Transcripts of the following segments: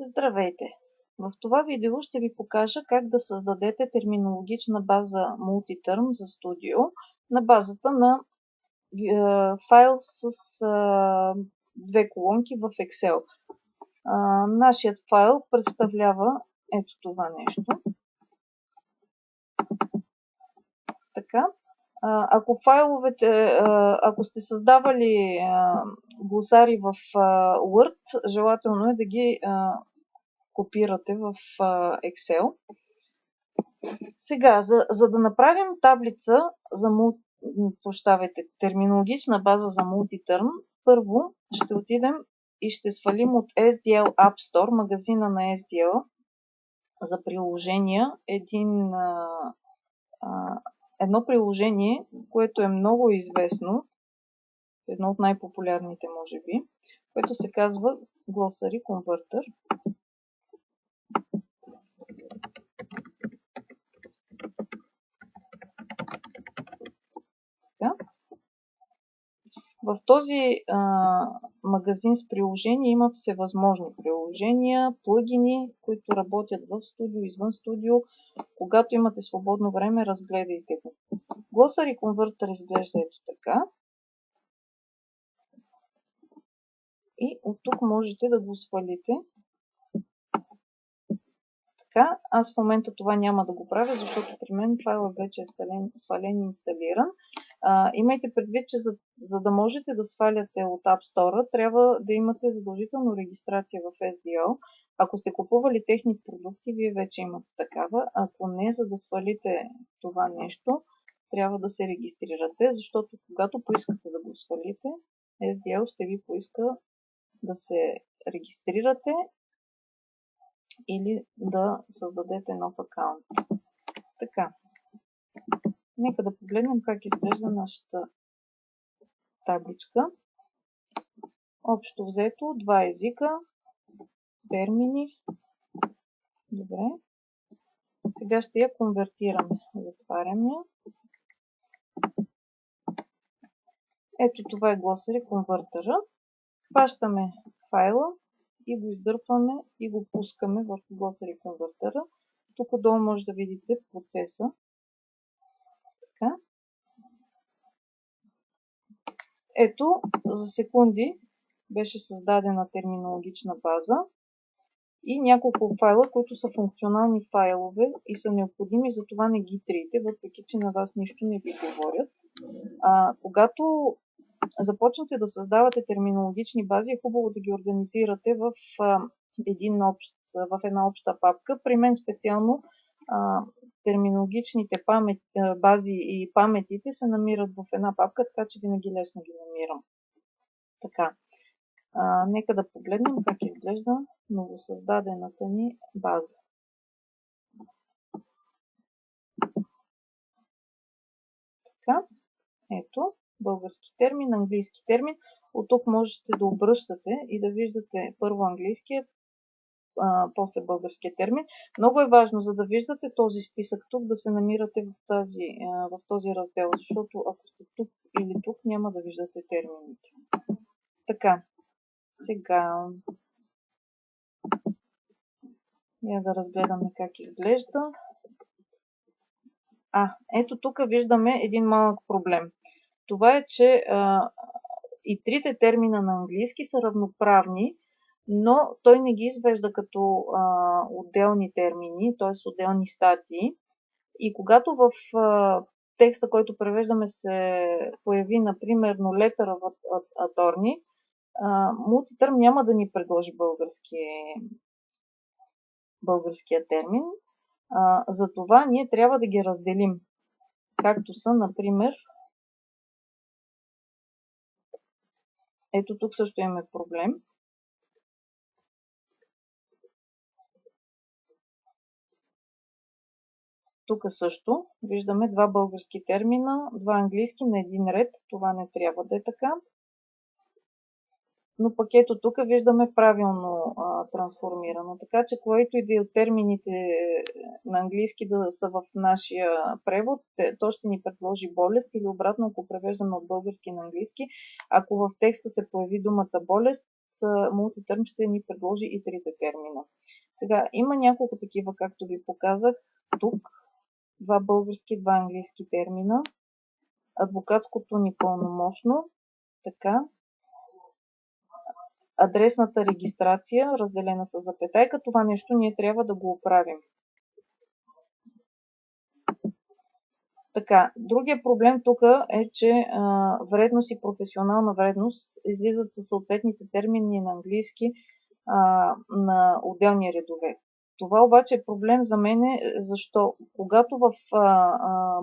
Здравейте! В това видео ще ви покажа как да създадете терминологична база Multiterm за Studio на базата на файл с две колонки в Excel. Нашият файл представлява ето това нещо. Така. Ако сте създавали глосари в Word, желателно е да ги копирате в Excel. Сега, за да направим таблица за терминологична база за Multiterm, първо ще отидем и ще свалим от SDL App Store, магазина на SDL за приложения, едно приложение, което е много известно, едно от най-популярните може би, което се казва Glossary Converter. В този магазин с приложения има всевъзможни приложения, плагини, които работят в студио, извън студио. Когато имате свободно време, разгледайте го. Glossary Converter изглежда ето така. И от тук можете да го свалите. Така, аз в момента това няма да го правя, защото при мен файлът вече е свален и инсталиран. Имайте предвид, че за да можете да сваляте от App Store, трябва да имате задължително регистрация в SDL. Ако сте купували техни продукти, вие вече имате такава. Ако не, за да свалите това нещо, трябва да се регистрирате, защото когато поискате да го свалите, SDL ще ви поиска да се регистрирате или да създадете нов акаунт. Така. Нека да погледнем как изглежда нашата табличка. Общо взето, два езика, термини. Добре. Сега ще я конвертираме. Затварям я. Ето това е Glossary Converter. Хващаме файла и го издърпваме и го пускаме върху Glossary Converter. Тук отдолу може да видите процеса. Така. Ето, за секунди беше създадена терминологична база и няколко файла, които са функционални файлове и са необходими, затова не ги трите, въпреки че на вас нищо не ви говорят. Когато започнете да създавате терминологични бази, е хубаво да ги организирате в една обща папка. При мен специално терминологичните бази и паметите се намират в една папка, така че винаги лесно ги намирам. Така. Нека да погледнем как изглежда новосъздадената ни база. Така. Ето, български термин, английски термин. От тук можете да обръщате и да виждате първо английския, после българския термин. Много е важно, за да виждате този списък тук, да се намирате в този раздел, защото ако сте тук или тук, няма да виждате термините. Така, сега да разгледаме как изглежда. Ето тук виждаме един малък проблем. Това е, че и трите термина на английски са равноправни, но той не ги извежда като отделни термини, т.е. отделни статии. И когато в текста, който превеждаме, се появи, например, letter of attorney, Multiterm няма да ни предложи българския термин. Затова ние трябва да ги разделим, както са, например, ето тук също имаме проблем. Тук също виждаме два български термина, два английски на един ред. Това не трябва да е така. Но пък ето тук виждаме правилно трансформирано. Така че което и да е от термините на английски да са в нашия превод, то ще ни предложи болест или обратно, ако превеждаме от български на английски. Ако в текста се появи думата болест, Multiterm ще ни предложи и трите термина. Сега, има няколко такива, както ви показах тук. Два български, два английски термина. Адвокатското ни пълномощно. Така. Адресната регистрация, разделена с запетайка. Това нещо ние трябва да го оправим. Така, другия проблем тук е, че вредност и професионална вредност излизат със съответните термини на английски на отделни редове. Това обаче е проблем за мен, защо когато в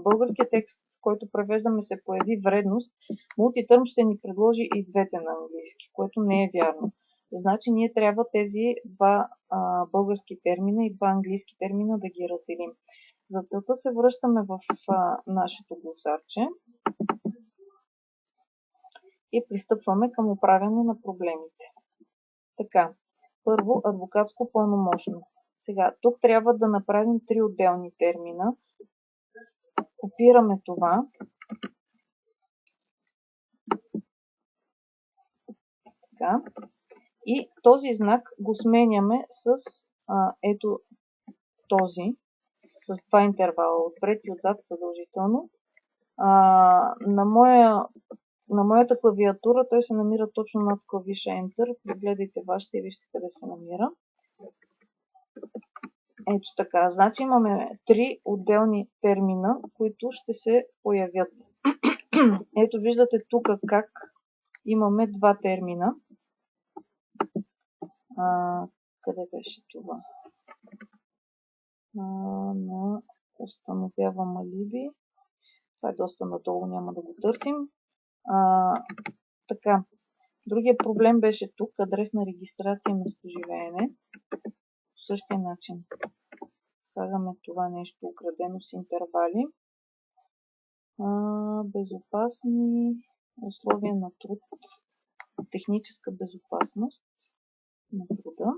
българския текст, който превеждаме, се появи вредност, Multiterm ще ни предложи и двете на английски, което не е вярно. Значи ние трябва тези два български термина и два английски термина да ги разделим. За целта се връщаме в нашето глосарче и пристъпваме към оправяне на проблемите. Така, първо адвокатско пълномощно. Сега, тук трябва да направим три отделни термина. Копираме това. Така. И този знак го сменяме с ето този, с два интервала, отпред и отзад задължително. На моята клавиатура той се намира точно над клавиша Enter. Прегледайте вашите и вижте къде се намира. Ето така. Значи имаме три отделни термина, които ще се появят. Ето виждате тук как имаме два термина. Къде беше това? На установявам алиби. Това е доста надолу, няма да го търсим. Така. Другия проблем беше тук. Адресна регистрация и местоживеене. По същия начин. Слагаме това нещо украдено с интервали. Безопасни условия на труд. Техническа безопасност на труда.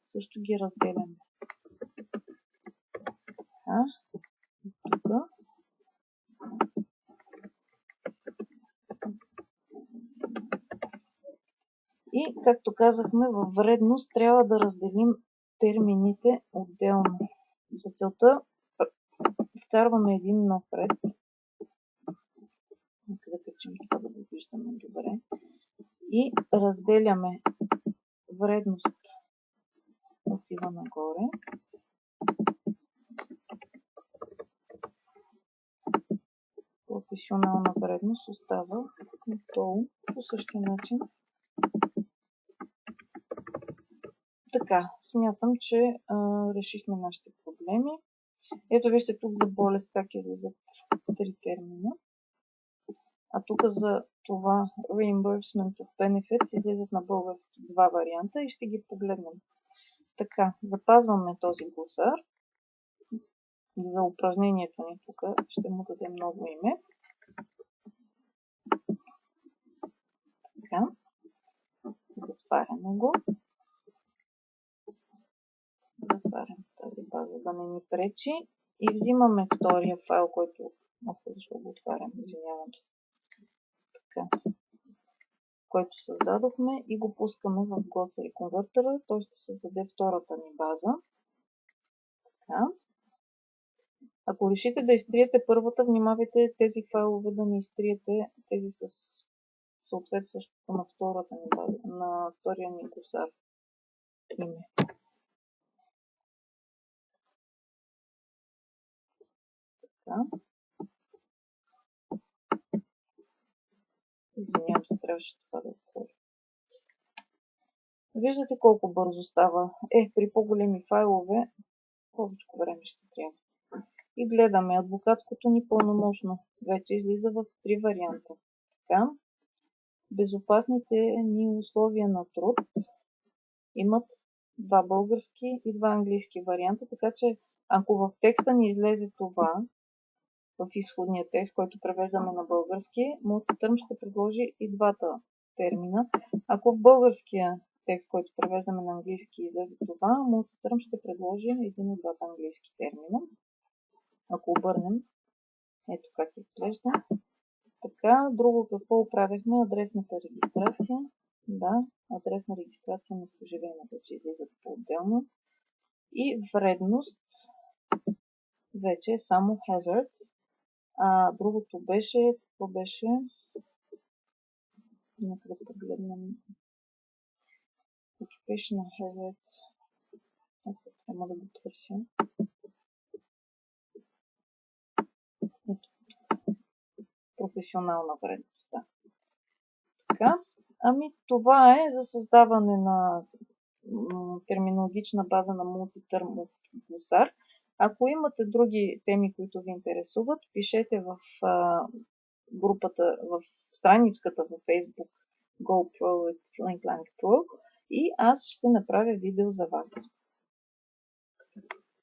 Също ги разделяме. Тук. И, както казахме, във вредност трябва да разделим термините отделно. За целта вкарваме един нов ред. Нека да качим това да го виждаме добре. И разделяме вредност. Отива нагоре. Професионална вредност остава отдолу по същия начин. Така, смятам, че решихме нашите проблеми. Ето вижте тук за болест как излизат три термина. А тук за това Reimbursement of Benefit излизат на български два варианта и ще ги погледнем. Така, запазваме този глосар. За упражнението ни тук ще му дадем ново име. Така, затваряме го. Затварям тази база да не ни пречи. И взимаме втория файл, който защо го отварям, извинявам се. Така, който създадохме и го пускаме в Glossary Converter. Той ще създаде втората ни база. Така. Ако решите да изтриете първата, внимавайте тези файлове да не изтриете тези с съответстващото на втората ни база, на втория ни глосар име. Така. Извинявам се, трябваше това да отворя. Виждате колко бързо става. При по-големи файлове повече време ще трябва. И гледаме адвокатското ни пълномощно. Вече излиза в три варианта. Така. Безопасните ни условия на труд имат два български и два английски варианта, така че ако в текста ни излезе това, в изходния текст, който превеждаме на български, Multiterm ще предложи и двата термина. Ако в българския текст, който превеждаме на английски, излезе това, Multiterm ще предложи един от двата английски термина. Ако обърнем, ето как изглежда. Така, друго какво оправихме? Адресната регистрация. Да, адрес на регистрация, местоживеене вече излизат по-отделно. И вредност вече е само hazard. Другото беше, какво беше? Нека да погледнем. Occupational hazard. Трябва да го търся. Професионална вредност. Да. Така. Това е за създаване на терминологична база на мултитърм от глосар. Ако имате други теми, които ви интересуват, пишете в групата, в страничката във Facebook GoPro with LingLang Pro и аз ще направя видео за вас.